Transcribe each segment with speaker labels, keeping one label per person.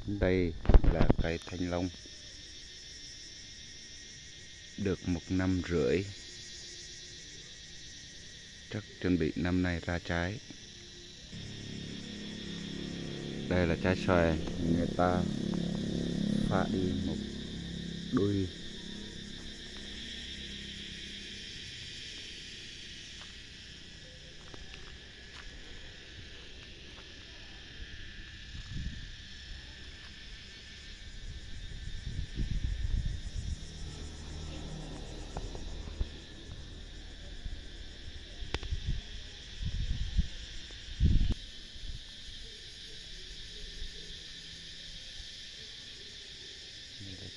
Speaker 1: Đây là cây thanh long được 1 năm rưỡi, chắc chuẩn bị năm nay ra trái. Đây là trái xoài, người ta phá đi một đuôi.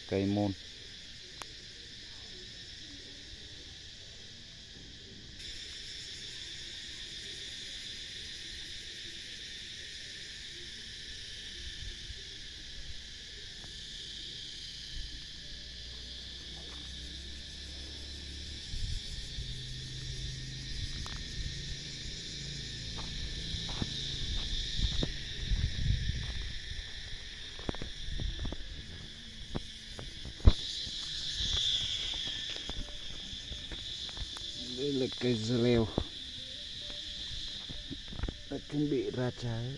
Speaker 1: Cây môn. Đây là cây dưa leo đã chuẩn bị ra trái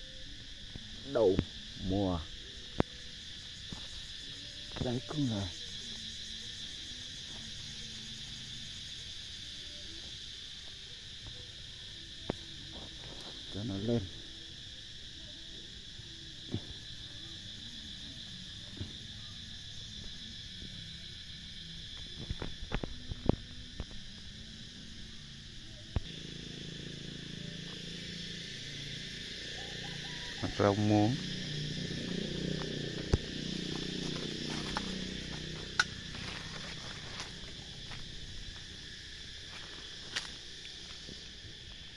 Speaker 1: đầu mùa. Đấy cũng là cho nó lên. Rau muống.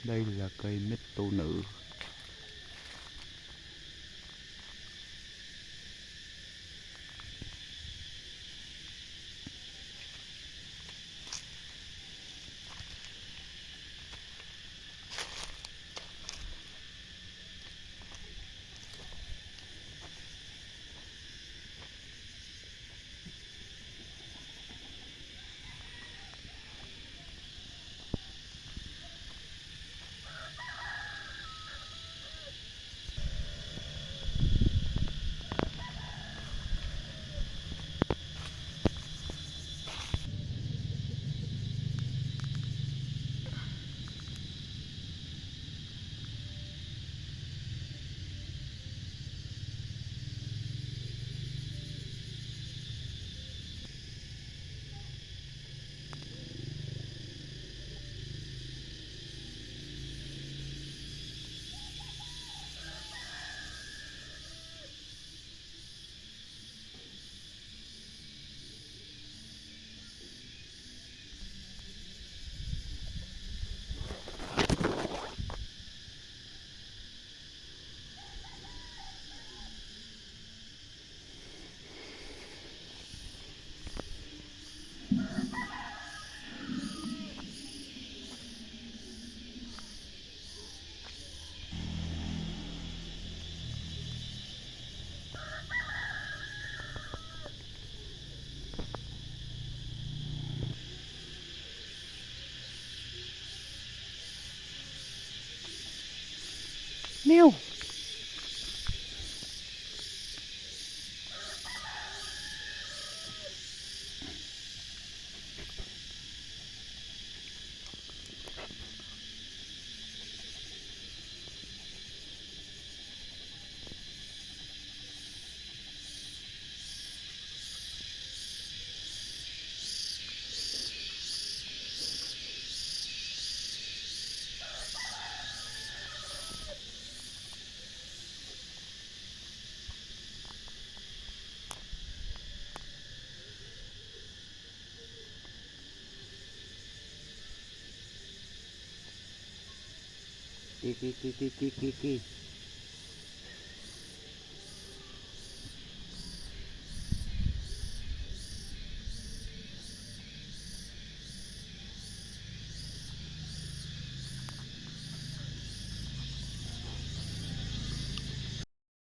Speaker 1: Đây là cây mít tu nữ. Mèo. Kì.